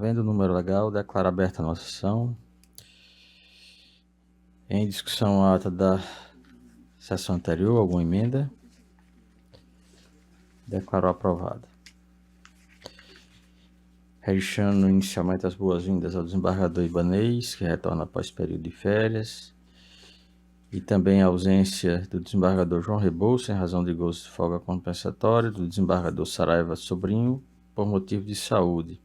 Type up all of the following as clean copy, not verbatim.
Havendo o número legal, declaro aberta a nossa sessão. Em discussão a ata da sessão anterior, alguma emenda? Declaro aprovada. Registrando inicialmente as boas-vindas ao desembargador Ibanez, que retorna após período de férias, e também a ausência do desembargador João Rebouça, em razão de gozo de folga compensatória, do desembargador Saraiva Sobrinho, por motivo de saúde,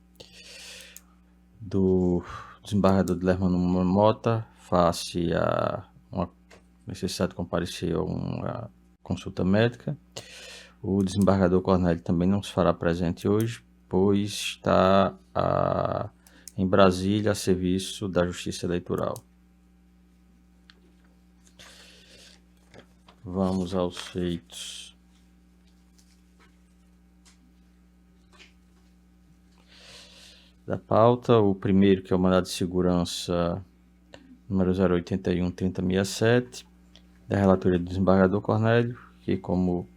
do desembargador Dilermano Mota, face a uma necessidade de comparecer a uma consulta médica. O desembargador Cornélio também não se fará presente hoje, pois está em Brasília a serviço da Justiça Eleitoral. Vamos aos feitos. Da pauta, o primeiro, que é o mandado de segurança número 081-3067, da relatoria do desembargador Cornélio, que, como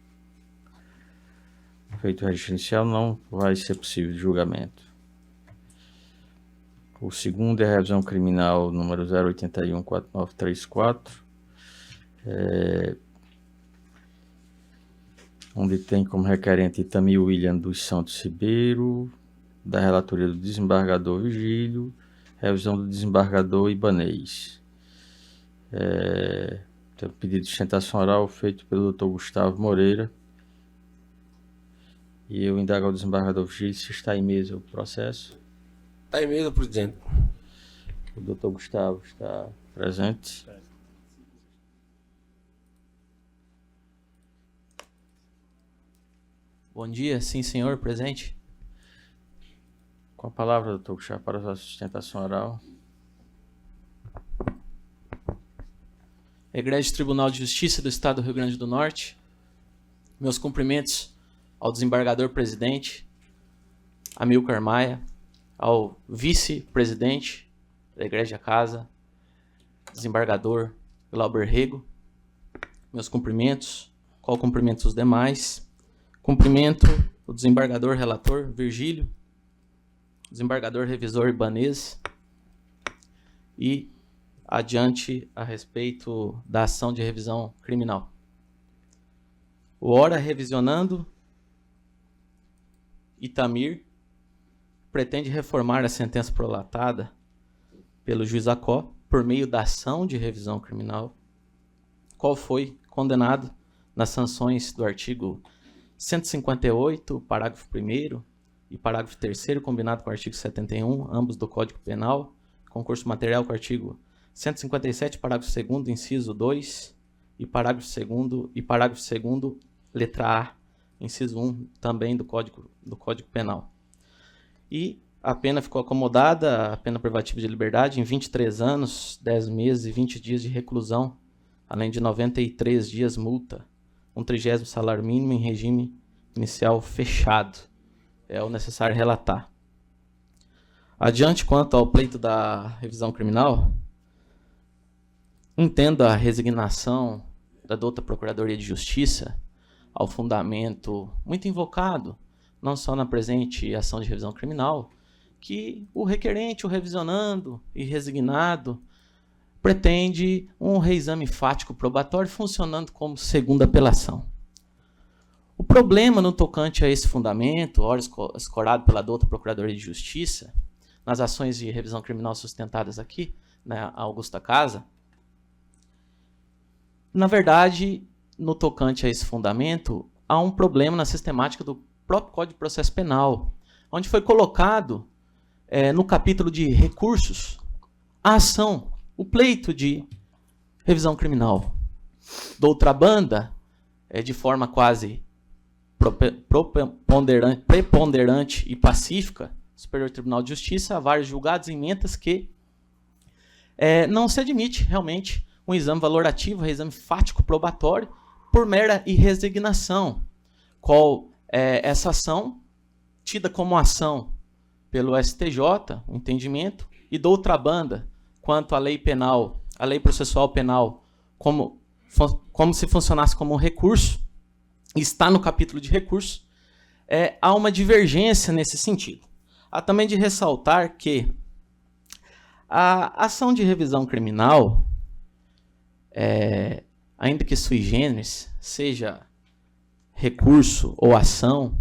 feito o registro inicial, não vai ser possível de julgamento. O segundo é a revisão criminal número 081-4934, onde tem como requerente Itamir William dos Santos Ribeiro, da relatoria do desembargador Virgílio, revisão do desembargador Ibanez. Tem um pedido de sustentação oral feito pelo Dr. Gustavo Moreira. E eu indago ao desembargador Virgílio se está em mesa o processo. Está em mesa, presidente. O Dr. Gustavo está presente. Bom dia, sim senhor, presente. Com a palavra, Dr. Gustavo, para a sustentação oral. Egrégio Tribunal de Justiça do Estado do Rio Grande do Norte, meus cumprimentos ao desembargador-presidente Amilcar Maia, ao vice-presidente da Igreja Casa, desembargador Glauber Rego, meus cumprimentos, qual cumprimento os demais, cumprimento o desembargador relator Virgílio, desembargador revisor Ibanez, e adiante a respeito da ação de revisão criminal. O ora revisionando, Itamir pretende reformar a sentença prolatada pelo juiz Acó por meio da ação de revisão criminal, qual foi condenado nas sanções do artigo 158, parágrafo 1º e parágrafo 3º, combinado com o artigo 71, ambos do Código Penal, concurso material com o artigo 157, parágrafo 2º, inciso 2, e parágrafo 2º, letra A, inciso 1, também do Código Penal. E a pena ficou acomodada, a pena privativa de liberdade, em 23 anos, 10 meses e 20 dias de reclusão, além de 93 dias multa, 1/30 salário mínimo em regime inicial fechado. É o necessário relatar. Adiante, quanto ao pleito da revisão criminal, entendo a resignação da douta Procuradoria de Justiça ao fundamento muito invocado, não só na presente ação de revisão criminal, que o requerente, o revisionando e resignado, pretende um reexame fático probatório funcionando como segunda apelação. O problema no tocante a esse fundamento, ora escorado pela douta Procuradoria de Justiça, nas ações de revisão criminal sustentadas aqui, na Augusta Casa, na verdade, no tocante a esse fundamento, há um problema na sistemática do próprio Código de Processo Penal, onde foi colocado no capítulo de recursos a ação, o pleito de revisão criminal. De outra banda, de forma quase preponderante e pacífica, o Superior Tribunal de Justiça, há vários julgados e emendas que não se admite realmente um exame valorativo, um exame fático probatório, por mera irresignação, qual essa ação, tida como ação pelo STJ, o entendimento, e de outra banda, quanto à lei penal, a lei processual penal, como se funcionasse como um recurso, está no capítulo de recurso, há uma divergência nesse sentido. Há também de ressaltar que a ação de revisão criminal, ainda que sui generis, seja recurso ou ação,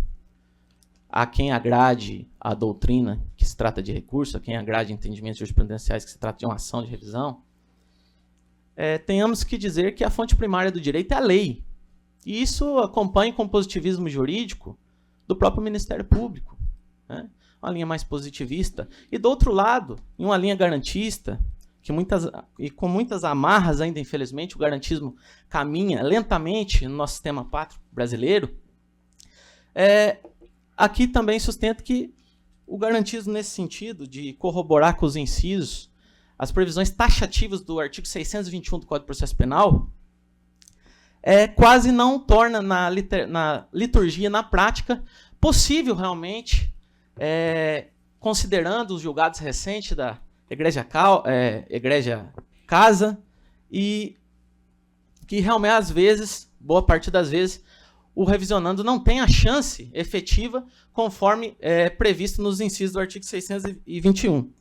a quem agrade a doutrina que se trata de recurso, a quem agrade entendimentos jurisprudenciais que se trata de uma ação de revisão, tenhamos que dizer que a fonte primária do direito é a lei. E isso acompanha com o positivismo jurídico do próprio Ministério Público, né? Uma linha mais positivista. E do outro lado, em uma linha garantista, com muitas amarras ainda, infelizmente, o garantismo caminha lentamente no nosso sistema pátrio brasileiro, aqui também sustento que o garantismo nesse sentido, de corroborar com os incisos as previsões taxativas do artigo 621 do Código de Processo Penal, quase não torna na liturgia, na prática, possível realmente, considerando os julgados recentes da Igreja Casa, e que realmente, às vezes, boa parte das vezes, o revisionando não tem a chance efetiva conforme previsto nos incisos do artigo 621.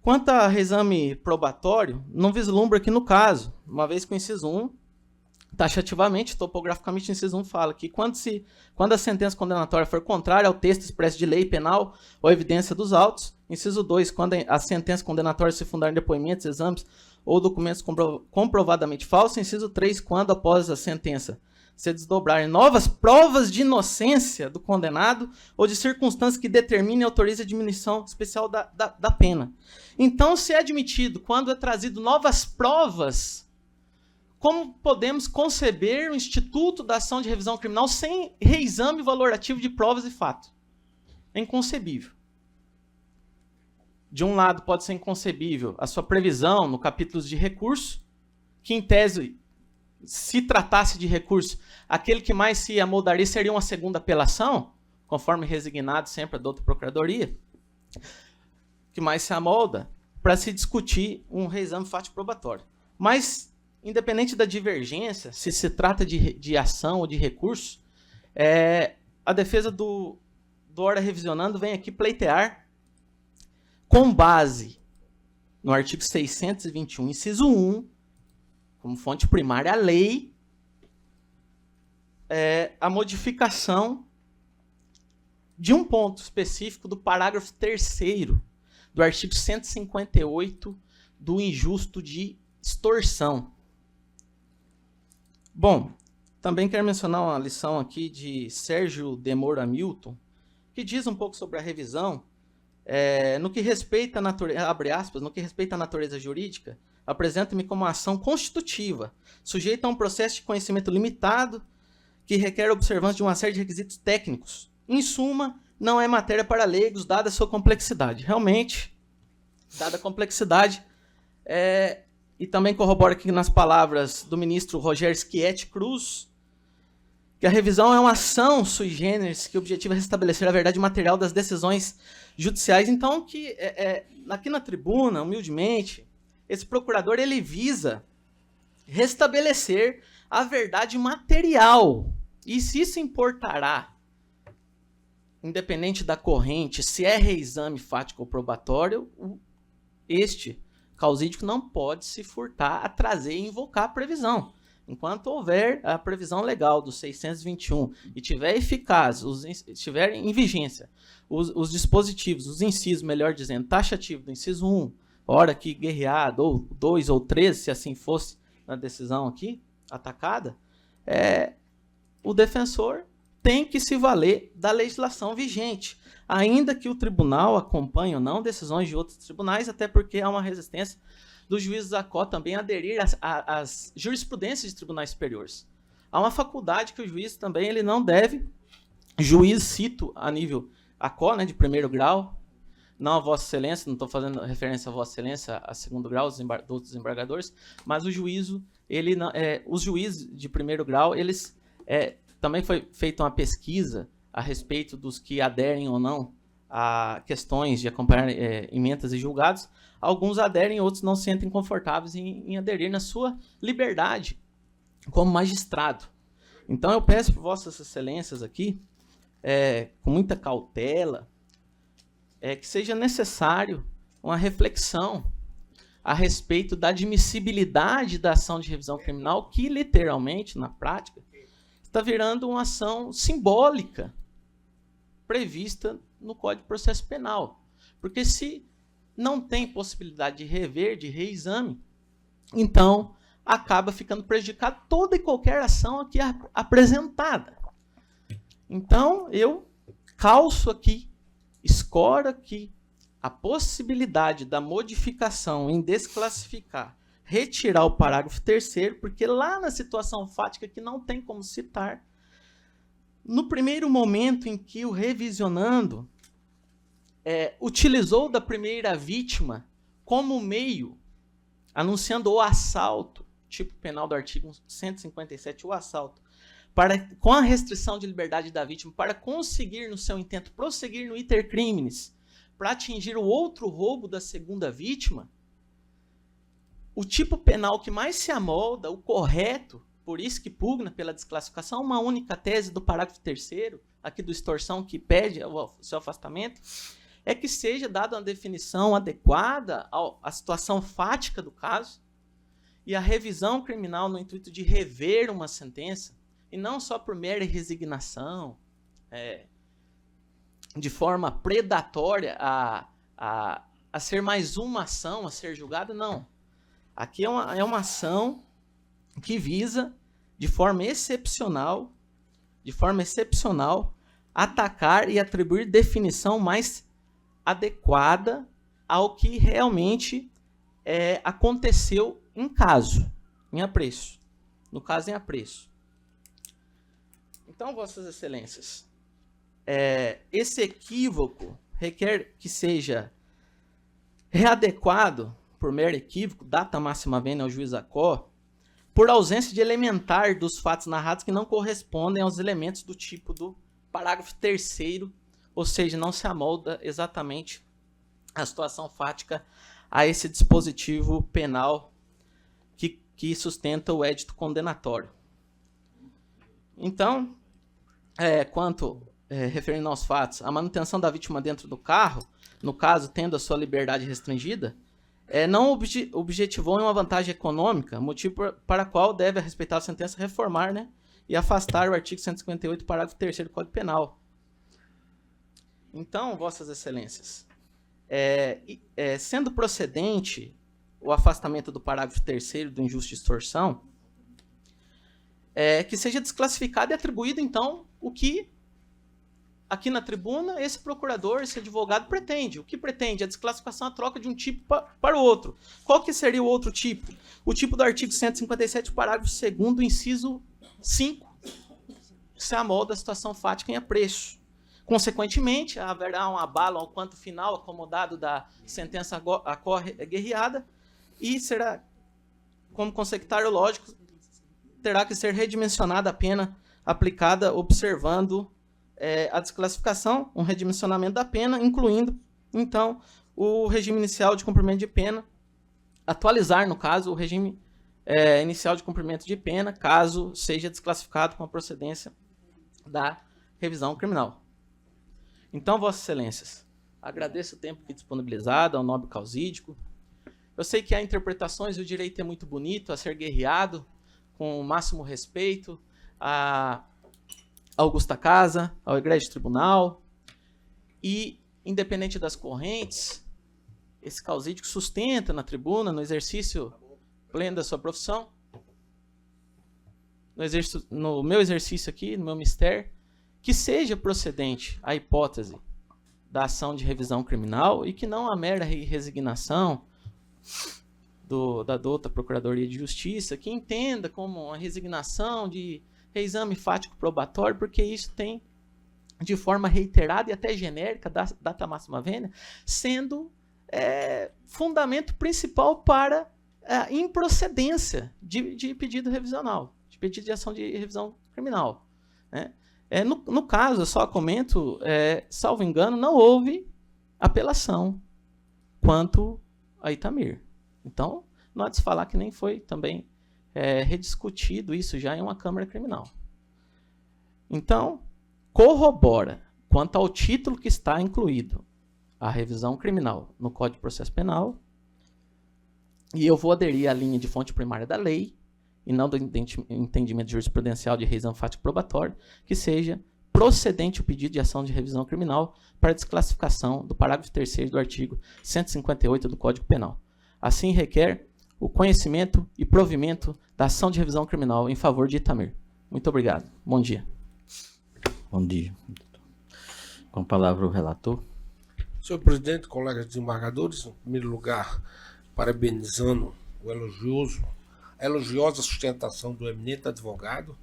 Quanto a reexame probatório, não vislumbra aqui no caso, uma vez que o inciso 1, taxativamente, topograficamente, o inciso 1 fala que quando a sentença condenatória for contrária ao texto expresso de lei penal ou evidência dos autos, inciso 2, quando a sentença condenatória se fundar em depoimentos, exames ou documentos comprovadamente falsos, inciso 3, quando após a sentença se desdobrarem novas provas de inocência do condenado ou de circunstâncias que determinem e autorizem a diminuição especial da pena. Então, se é admitido, quando é trazido novas provas, como podemos conceber o instituto da ação de revisão criminal sem reexame valorativo de provas e fatos? É inconcebível. De um lado, pode ser inconcebível a sua previsão no capítulo de recurso, que em tese, se tratasse de recurso, aquele que mais se amoldaria seria uma segunda apelação, conforme resignado sempre a douta procuradoria, que mais se amolda para se discutir um reexame fático probatório. Mas, independente da divergência, se se trata de ação ou de recurso, a defesa do ora revisionando vem aqui pleitear, com base no artigo 621, inciso 1, como fonte primária, a lei, a modificação de um ponto específico do parágrafo 3º do artigo 158 do injusto de extorsão. Bom, também quero mencionar uma lição aqui de Sérgio de Moura Milton, que diz um pouco sobre a revisão, no que respeita a natureza, abre aspas, no que respeita à natureza jurídica, apresenta-me como uma ação constitutiva, sujeita a um processo de conhecimento limitado, que requer a observância de uma série de requisitos técnicos. Em suma, não é matéria para leigos, dada a sua complexidade. Realmente, dada a complexidade, e também corroboro aqui nas palavras do ministro Rogério Schietti Cruz, que a revisão é uma ação sui generis que objetiva restabelecer a verdade material das decisões judiciais. Então, que aqui na tribuna, humildemente, esse procurador ele visa restabelecer a verdade material. E se isso importará, independente da corrente, se é reexame fático ou probatório, este causídico não pode se furtar a trazer e invocar a previsão. Enquanto houver a previsão legal do 621 e tiver eficaz, estiver em vigência, os dispositivos, os incisos, melhor dizendo, taxativo do inciso 1, hora que guerreado, ou 2 ou 13, se assim fosse na decisão aqui, atacada, o defensor tem que se valer da legislação vigente, ainda que o tribunal acompanhe ou não decisões de outros tribunais, até porque há uma resistência dos juízes da ACO também aderir às jurisprudências de tribunais superiores. Há uma faculdade que o juiz também ele não deve, juiz cito a nível ACO, né, de primeiro grau, não a Vossa Excelência, não estou fazendo referência a Vossa Excelência a segundo grau, dos desembargadores, mas o juízo, os juízes de primeiro grau, eles também foi feita uma pesquisa a respeito dos que aderem ou não a questões de acompanhar emendas e julgados. Alguns aderem, outros não se sentem confortáveis em aderir na sua liberdade como magistrado. Então eu peço para Vossas Excelências aqui, com muita cautela, que seja necessário uma reflexão a respeito da admissibilidade da ação de revisão criminal, que literalmente, na prática, está virando uma ação simbólica prevista no Código de Processo Penal. Porque se não tem possibilidade de rever, de reexame, então acaba ficando prejudicada toda e qualquer ação aqui apresentada. Então, eu calço aqui, escoro aqui, a possibilidade da modificação em desclassificar, retirar o parágrafo 3º, porque lá na situação fática que não tem como citar, no primeiro momento em que o revisionando utilizou da primeira vítima como meio, anunciando o assalto, tipo penal do artigo 157, o assalto, com a restrição de liberdade da vítima, para conseguir no seu intento prosseguir no iter criminis, para atingir o outro roubo da segunda vítima, o tipo penal que mais se amolda, o correto, por isso que pugna pela desclassificação, uma única tese do parágrafo 3º, aqui do extorsão, que pede o seu afastamento, é que seja dada uma definição adequada à situação fática do caso e a revisão criminal no intuito de rever uma sentença, e não só por mera resignação, de forma predatória a ser mais uma ação a ser julgada, não. Aqui é uma ação que visa, de forma excepcional, atacar e atribuir definição mais adequada ao que realmente aconteceu em caso, em apreço. No caso, em apreço. Então, Vossas Excelências, esse equívoco requer que seja readequado, por mero equívoco, data máxima vênia ao juiz ACO, por ausência de elementar dos fatos narrados que não correspondem aos elementos do tipo do parágrafo 3º, ou seja, não se amolda exatamente a situação fática a esse dispositivo penal que sustenta o édito condenatório. Então, referindo aos fatos, a manutenção da vítima dentro do carro, no caso, tendo a sua liberdade restringida, não objetivou em uma vantagem econômica, motivo para a qual deve a respeitável sentença reformar, né, e afastar o artigo 158, parágrafo 3º do Código Penal. Então, Vossas Excelências, sendo procedente o afastamento do parágrafo 3º do injusta extorsão, que seja desclassificado e atribuído, então, o que aqui na tribuna esse procurador, esse advogado pretende. O que pretende? A desclassificação, a troca de um tipo para o outro. Qual que seria o outro tipo? O tipo do artigo 157, parágrafo 2º, inciso 5, se amolda a situação fática em apreço. Consequentemente, haverá um abalo ao quanto final acomodado da sentença guerreada e será, como consectário lógico, terá que ser redimensionada a pena aplicada observando a desclassificação, um redimensionamento da pena, incluindo, então, o regime inicial de cumprimento de pena, atualizar, no caso, o regime inicial de cumprimento de pena, caso seja desclassificado com a procedência da revisão criminal. Então, Vossas Excelências, agradeço o tempo que disponibilizado ao nobre causídico. Eu sei que há interpretações e o direito é muito bonito a ser guerreado com o máximo respeito à Augusta Casa, ao Egrégio Tribunal, e, independente das correntes, esse causídico sustenta na tribuna, no exercício pleno da sua profissão, no meu exercício aqui, no meu mistério, que seja procedente a hipótese da ação de revisão criminal e que não a mera resignação da douta Procuradoria de Justiça, que entenda como uma resignação de reexame fático probatório, porque isso tem, de forma reiterada e até genérica, data máxima vênia, sendo fundamento principal para a improcedência de pedido revisional, de pedido de ação de revisão criminal, né? No caso, eu só comento, salvo engano, não houve apelação quanto a Itamir. Então, não há de se falar que nem foi também rediscutido isso já em uma Câmara Criminal. Então, corrobora quanto ao título que está incluído a revisão criminal no Código de Processo Penal, e eu vou aderir à linha de fonte primária da lei, e não do entendimento jurisprudencial de revisão fático probatório, que seja procedente o pedido de ação de revisão criminal para desclassificação do parágrafo 3º do artigo 158 do Código Penal. Assim requer o conhecimento e provimento da ação de revisão criminal em favor de Itamir. Muito obrigado. Bom dia. Bom dia. Com a palavra o relator. Senhor presidente, colegas desembargadores, em primeiro lugar, parabenizando a elogiosa sustentação do eminente advogado,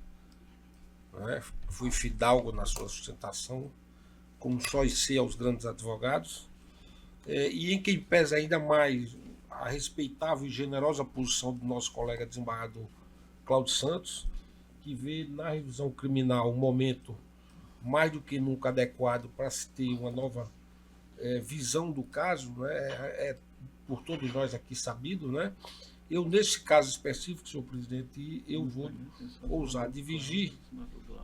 né? Fui fidalgo na sua sustentação, como só e ser aos grandes advogados, e em quem pesa ainda mais a respeitável e generosa posição do nosso colega desembargador Cláudio Santos, que vê na revisão criminal um momento mais do que nunca adequado para se ter uma nova visão do caso, né? Por todos nós aqui sabido, né? Eu, nesse caso específico, senhor presidente, eu vou ousar divergir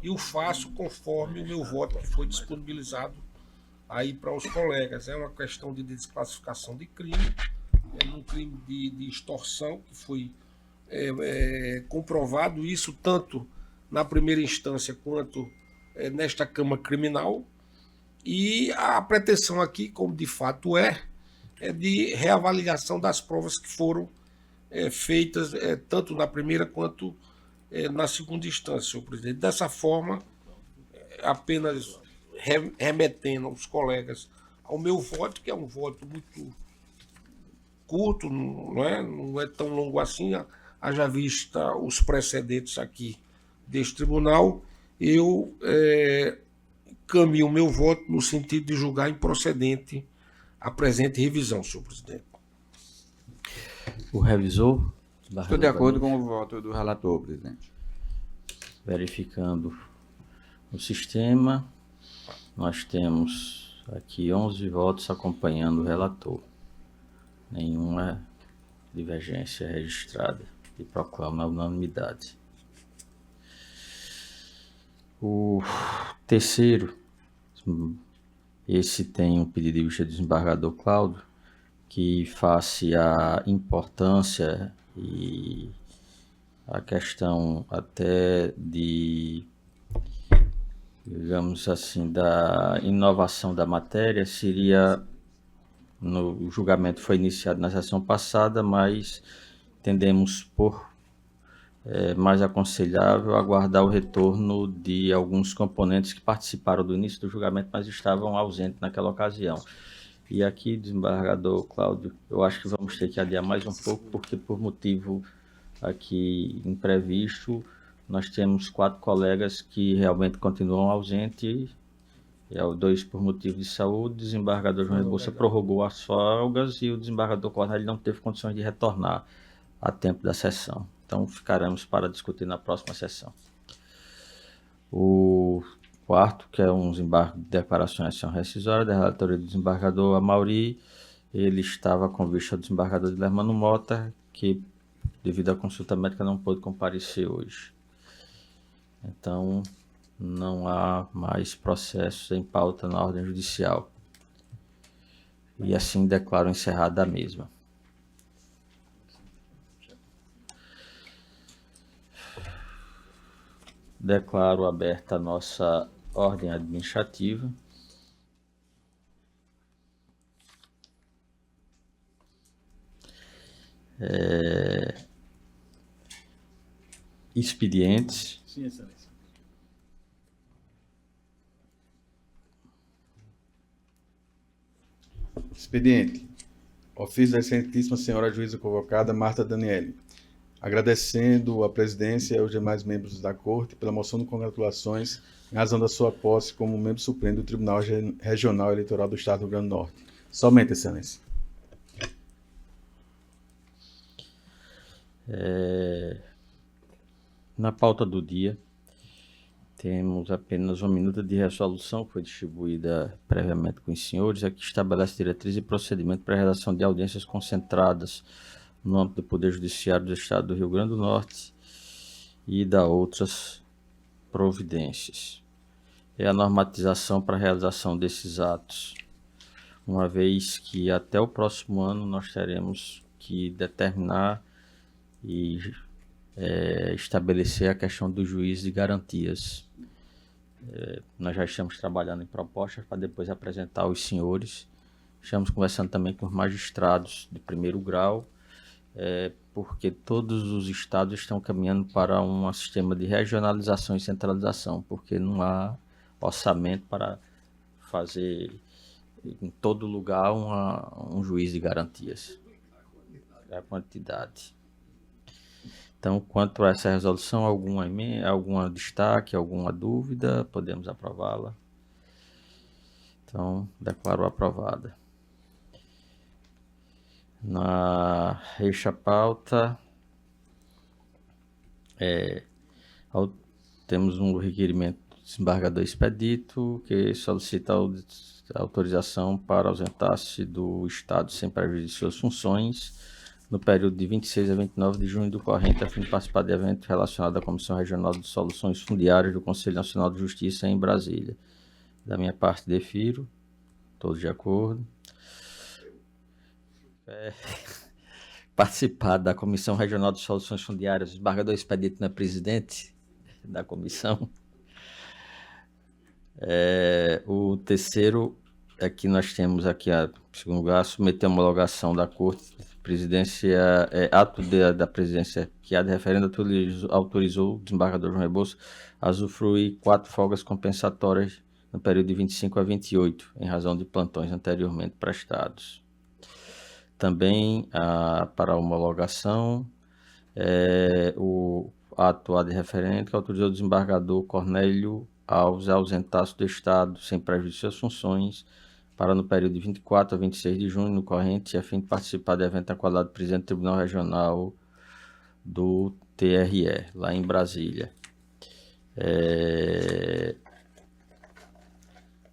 e o faço conforme o meu voto que foi disponibilizado aí para os colegas. É uma questão de desclassificação de crime, um crime de extorsão que foi comprovado, isso tanto na primeira instância quanto nesta Câmara Criminal, e a pretensão aqui, como de fato é de reavaliação das provas que foram feitas tanto na primeira quanto na segunda instância, senhor presidente. Dessa forma, apenas remetendo aos colegas ao meu voto, que é um voto muito curto, não é tão longo assim, haja vista os precedentes aqui deste tribunal, eu caminho o meu voto no sentido de julgar improcedente a presente revisão, senhor presidente. O revisor. Estou de acordo com o voto do relator, presidente. Verificando o sistema, nós temos aqui 11 votos acompanhando o relator. Nenhuma divergência registrada e proclama a unanimidade. O terceiro, esse tem um pedido de vista do desembargador Cláudio, que face à importância e a questão até de, digamos assim, da inovação da matéria, o julgamento foi iniciado na sessão passada, mas entendemos por mais aconselhável aguardar o retorno de alguns componentes que participaram do início do julgamento, mas estavam ausentes naquela ocasião. E aqui, desembargador Cláudio, eu acho que vamos ter que adiar mais um pouco, porque por motivo aqui imprevisto, nós temos 4 colegas que realmente continuam ausentes, 2 por motivo de saúde, o desembargador João Rebouça prorrogou as folgas e o desembargador Cornélio não teve condições de retornar a tempo da sessão. Então, ficaremos para discutir na próxima sessão. O quarto, que é um desembargo de declaração de ação rescisória da relatoria do desembargador Amauri, ele estava com vista ao desembargador de Lermano Mota, que, devido à consulta médica, não pôde comparecer hoje. Então, não há mais processos em pauta na ordem judicial. E assim declaro encerrada a mesma. Declaro aberta a nossa ordem administrativa. Expedientes. Sim, excelência. Expediente. Ofício da excelentíssima senhora juíza convocada Marta Daniele. Agradecendo a presidência e aos demais membros da Corte pela moção de congratulações em razão da sua posse como membro supremo do Tribunal Regional Eleitoral do Estado do Rio Grande do Norte. Somente, excelência. Na pauta do dia, temos apenas uma minuta de resolução, que foi distribuída previamente com os senhores, aqui estabelece diretriz e procedimento para a realização de audiências concentradas no âmbito do Poder Judiciário do Estado do Rio Grande do Norte e da outras providências. É a normatização para a realização desses atos. uma vez que até o próximo ano nós teremos que determinar e estabelecer a questão do juiz de garantias. Nós já estamos trabalhando em propostas para depois apresentar aos senhores. Estamos conversando também com os magistrados de primeiro grau, porque todos os estados estão caminhando para um sistema de regionalização e centralização, porque não há orçamento para fazer em todo lugar um juiz de garantias. É a quantidade. Então, quanto a essa resolução, algum destaque, alguma dúvida, podemos aprová-la. Então, declaro aprovada. Na reixa pauta, temos um requerimento do desembargador Expedito, que solicita a autorização para ausentar-se do Estado sem prejuízo de suas funções no período de 26 a 29 de junho do corrente, a fim de participar de evento relacionado à Comissão Regional de Soluções Fundiárias do Conselho Nacional de Justiça em Brasília. Da minha parte, defiro. Todos de acordo. Participar da Comissão Regional de Soluções Fundiárias, o desembargador Expedito não é presidente da comissão. O terceiro é que nós temos aqui, em segundo lugar, submeter a homologação da Corte de Presidência, ato da Presidência que ad referendo autorizou o desembargador João Rebouças a usufruir 4 folgas compensatórias no período de 25 a 28, em razão de plantões anteriormente prestados. Também, para a homologação, o ato ad referendo que autorizou o desembargador Cornélio Alves a ausentar-se do Estado sem prejuízo de suas funções para no período de 24 a 26 de junho no corrente, a fim de participar do evento na qualidade de presidente do Tribunal Regional do TRE, lá em Brasília.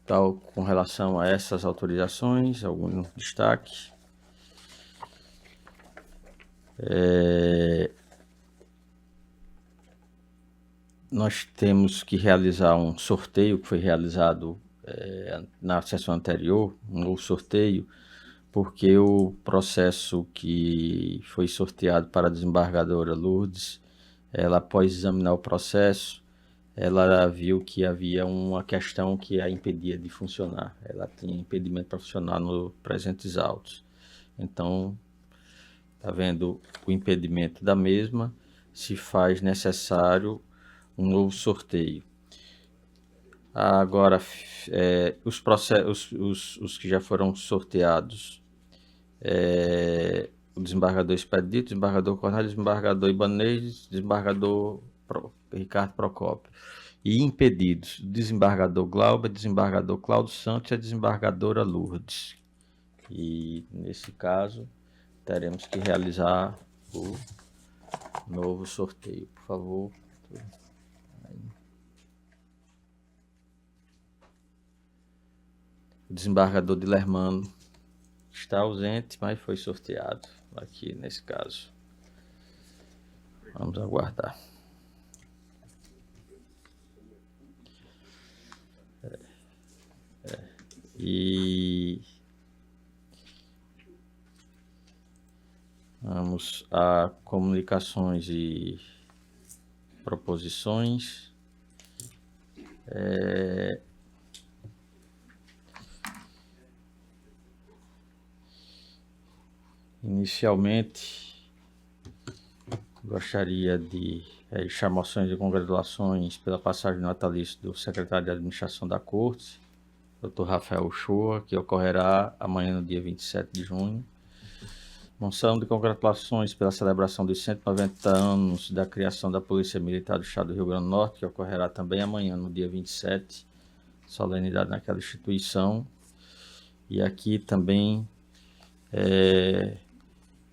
Tal, com relação a essas autorizações, algum destaque? Nós temos que realizar um sorteio que foi realizado na sessão anterior, um novo sorteio, porque o processo que foi sorteado para a desembargadora Lourdes, ela, após examinar o processo, ela viu que havia uma questão que a impedia de funcionar. Ela tinha impedimento para funcionar no presentes autos. Então, havendo o impedimento da mesma, se faz necessário um novo sorteio. Agora, os que já foram sorteados, o desembargador Expedito, desembargador Cornélio, desembargador Ibanez, desembargador Ricardo Procópio. E impedidos, desembargador Glauber, desembargador Cláudio Santos e a desembargadora Lourdes. E, nesse caso, teremos que realizar o novo sorteio. Por favor. O desembargador Dilermano está ausente, mas foi sorteado aqui nesse caso. Vamos aguardar. E vamos a comunicações e proposições. Inicialmente, gostaria de deixar moções de congratulações pela passagem natalícia do secretário de Administração da Corte, Dr. Rafael Uchoa, que ocorrerá amanhã no dia 27 de junho. Moção de congratulações pela celebração dos 190 anos da criação da Polícia Militar do Estado do Rio Grande do Norte, que ocorrerá também amanhã no dia 27, solenidade naquela instituição. E aqui também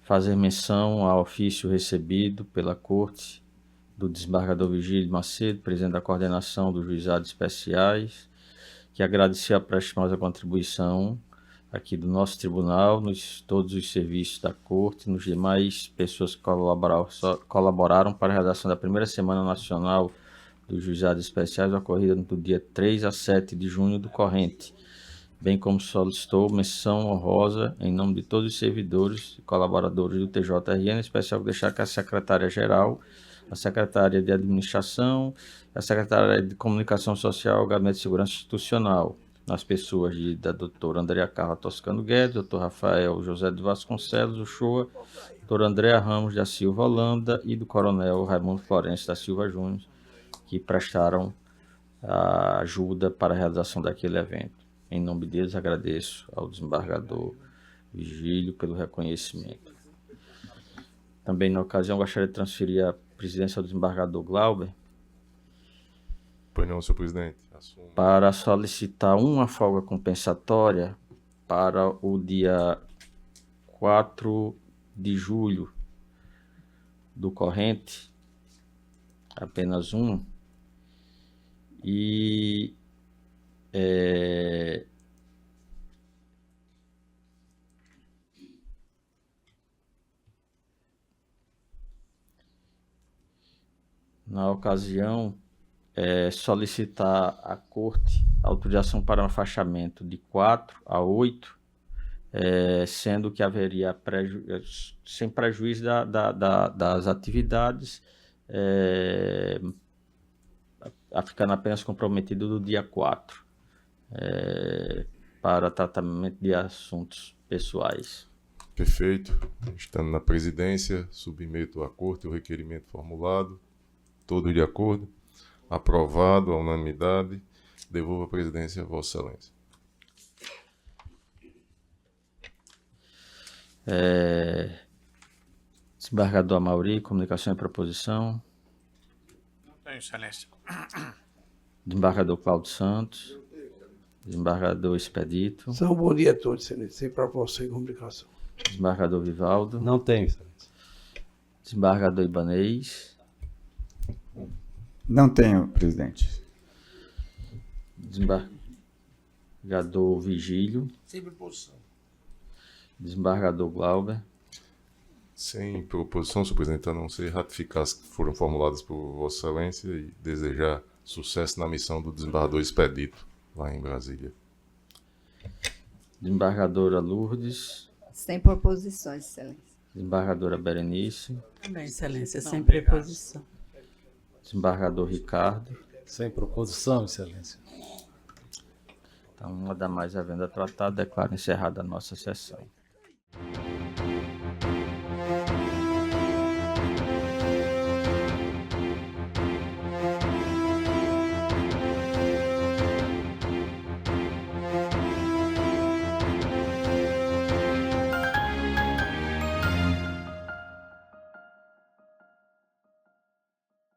fazer menção ao ofício recebido pela Corte do desembargador Virgílio Macedo, presidente da coordenação dos juizados especiais, que agradeceu a prestimosa contribuição aqui do nosso tribunal, todos os serviços da Corte, nos demais pessoas que colaboraram para a realização da primeira Semana Nacional dos Juizados Especiais, ocorrida do dia 3 a 7 de junho do corrente, bem como solicitou menção honrosa em nome de todos os servidores e colaboradores do TJRN, em especial deixar que a secretária-geral, a secretária de Administração, a secretária de Comunicação Social, Gabinete de Segurança Institucional, nas pessoas da doutora Andréa Carla Toscano Guedes, doutor Rafael José de Vasconcelos Uchoa, doutora Andréa Ramos da Silva Holanda e do coronel Raimundo Florencio da Silva Júnior, que prestaram a ajuda para a realização daquele evento. Em nome deles, agradeço ao desembargador Vigílio pelo reconhecimento. Também, na ocasião, gostaria de transferir a presidência ao desembargador Glauber Pois não, senhor presidente. Assumo. para solicitar uma folga compensatória para o dia 4 de julho do corrente, apenas um, e na ocasião, solicitar à Corte autorização para um afastamento de 4 a 8, sendo que haveria sem prejuízo das atividades, ficando apenas comprometido do dia 4, para tratamento de assuntos pessoais. Perfeito. Estando na presidência, submeto à corte o requerimento formulado. Todos de acordo? Aprovado, à unanimidade. Devolvo a presidência a Vossa Excelência. Desembargador Amauri, comunicação e proposição. Não tenho, Excelência. Desembargador Cláudio Santos. Desembargador Expedito. São bom dia a todos, excelência. Sem proposta sem comunicação. Desembargador Vivaldo. Não tenho, excelência. Desembargador Ibanez. Não tenho, presidente. Desembargador Vigílio. Sem proposição. Desembargador Glauber. Sem proposição, senhor presidente, a não ser ratificar as que foram formuladas por Vossa Excelência e desejar sucesso na missão do desembargador Expedito, lá em Brasília. Desembargadora Lourdes. Sem proposições, excelência. Desembargadora Berenice. Também, excelência, sem preposição. Desembargador Ricardo. Sem proposição, excelência. Então, nada mais havendo a tratar, declaro encerrada a nossa sessão.